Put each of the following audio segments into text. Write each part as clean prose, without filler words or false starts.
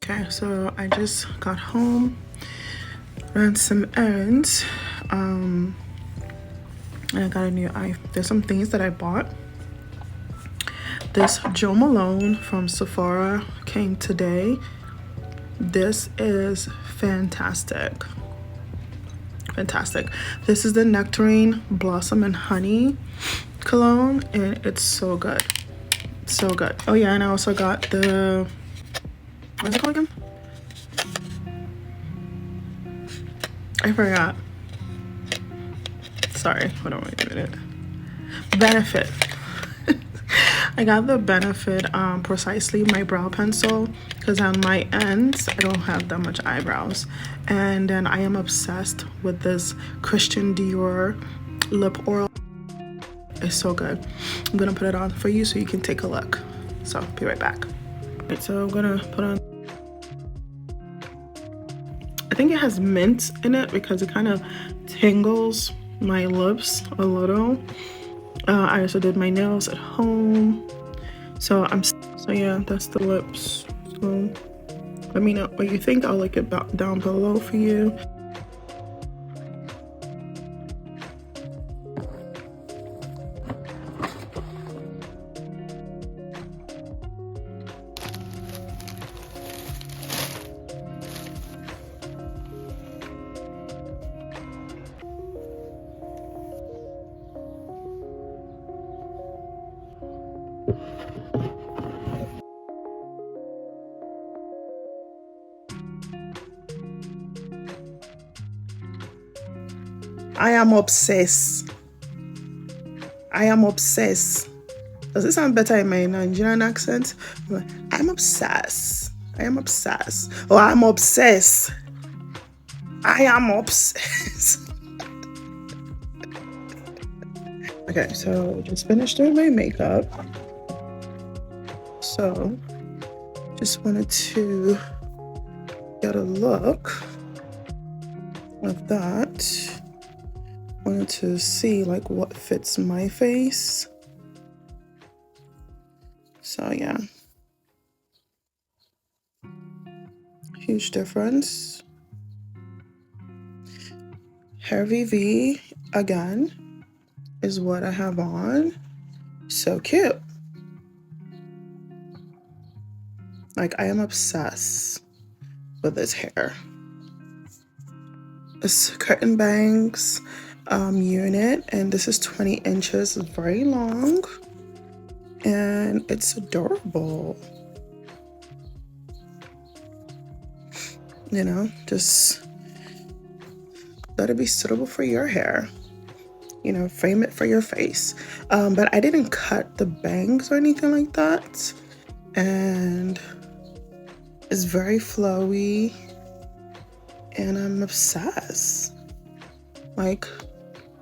Okay, so I just got home, ran some errands. And I got a new eye. There's some things that I bought. This Jo Malone from Sephora came today. This is fantastic. Fantastic. This is the Nectarine Blossom and Honey cologne, and it's so good. So good. Oh yeah, and I also got the, what's it called again? I forgot. Sorry, hold on, wait a minute. Benefit. I got the Benefit Precisely My Brow Pencil because on my ends I don't have that much eyebrows. And then I am obsessed with this Christian Dior lip oil. It's so good. I'm gonna put it on for you so you can take a look. So be right back. Right, so I'm gonna put on, I think it has mint in it because it kind of tingles my lips a little. I also did my nails at home. So yeah, that's the lips. So let me know what you think. I'll link it down below for you. I am obsessed. I am obsessed. Does it sound better in my Nigerian accent? I'm obsessed. I am obsessed. Oh, I'm obsessed. I am obsessed. Okay, so just finished doing my makeup. So just wanted to get a look of that. Wanted to see like what fits my face. So yeah, huge difference. Hairvivi again is what I have on. So cute. Like I am obsessed with this hair. It's curtain bangs unit, and this is 20 inches. It's very long and it's adorable. You know, just let it be suitable for your hair. You know, frame it for your face. But I didn't cut the bangs or anything like that. And it's very flowy. And I'm obsessed. Like,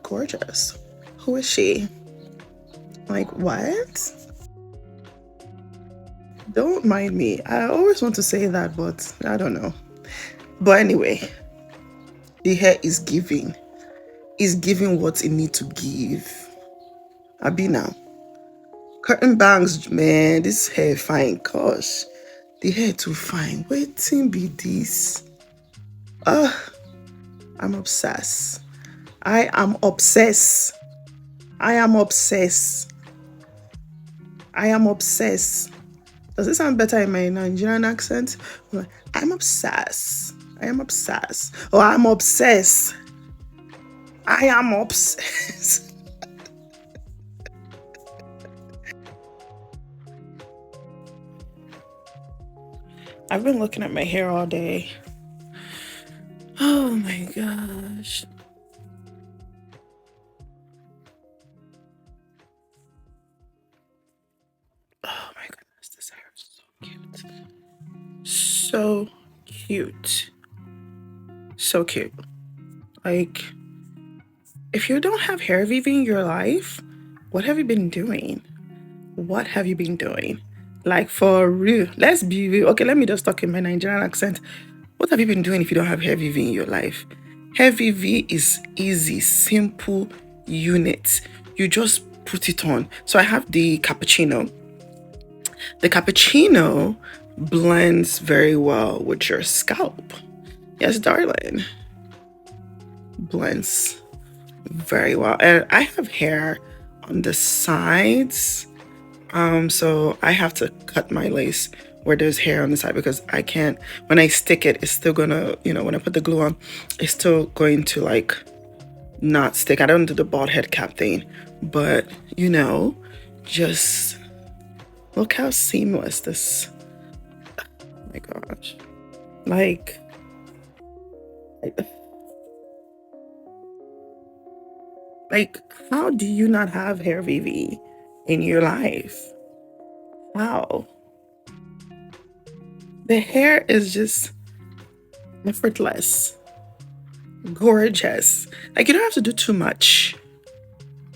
gorgeous. Who is she? Like, what? Don't mind me. I always want to say that, but I don't know. But anyway, the hair is giving. It's giving what it needs to give. Abi now. Curtain bangs, man. This hair fine. Gosh. The hair too fine. Waiting be this. I'm obsessed. I am obsessed. I am obsessed. I am obsessed. Does it sound better in my Nigerian accent? I'm obsessed. I am obsessed. Oh, I'm obsessed. I am obsessed. I've been looking at my hair all day. Oh my gosh. Oh my goodness, this hair is so cute. So cute. So cute. Like, if you don't have Hairvivi in your life, what have you been doing? What have you been doing? Like, for real. Let's be real. Okay, let me just talk in my Nigerian accent. What have you been doing if you don't have Hairvivi in your life? Hairvivi is easy, simple unit. You just put it on. So I have the cappuccino. The cappuccino blends very well with your scalp. Yes, darling. Blends very well. And I have hair on the sides. So I have to cut my lace where there's hair on the side because I can't, when I stick it, it's still gonna, when I put the glue on, it's still going to like not stick. I don't do the bald head cap thing, but just look how seamless this, oh my gosh. Like, how do you not have Hairvivi in your life? How? The hair is just effortless, gorgeous. Like, you don't have to do too much.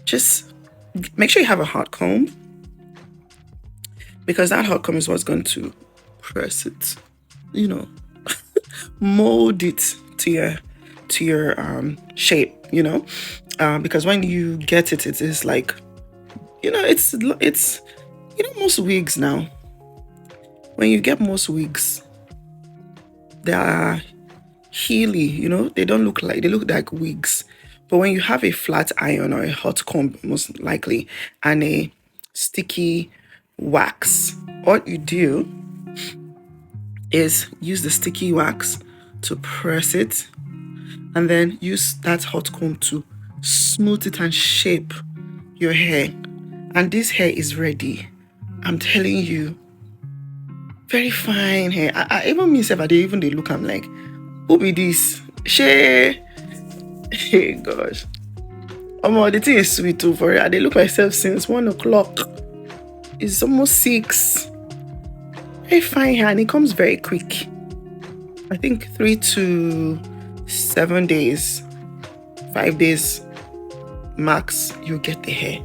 Just make sure you have a hot comb, because that hot comb is what's going to press it, mold it to your shape, because when you get it, it is like, it's most wigs now. When you get most wigs, they are heely, they look like wigs. But when you have a flat iron or a hot comb, most likely, and a sticky wax, what you do is use the sticky wax to press it, and then use that hot comb to smooth it and shape your hair. And this hair is ready. I'm telling you, very fine hair. I even myself, they look, I'm like, who be this? Hey gosh. The thing is sweet too for it. They look myself since 1 o'clock. It's almost 6. Very fine hair, and it comes very quick. I think 3 to 7 days, 5 days max, you get the hair.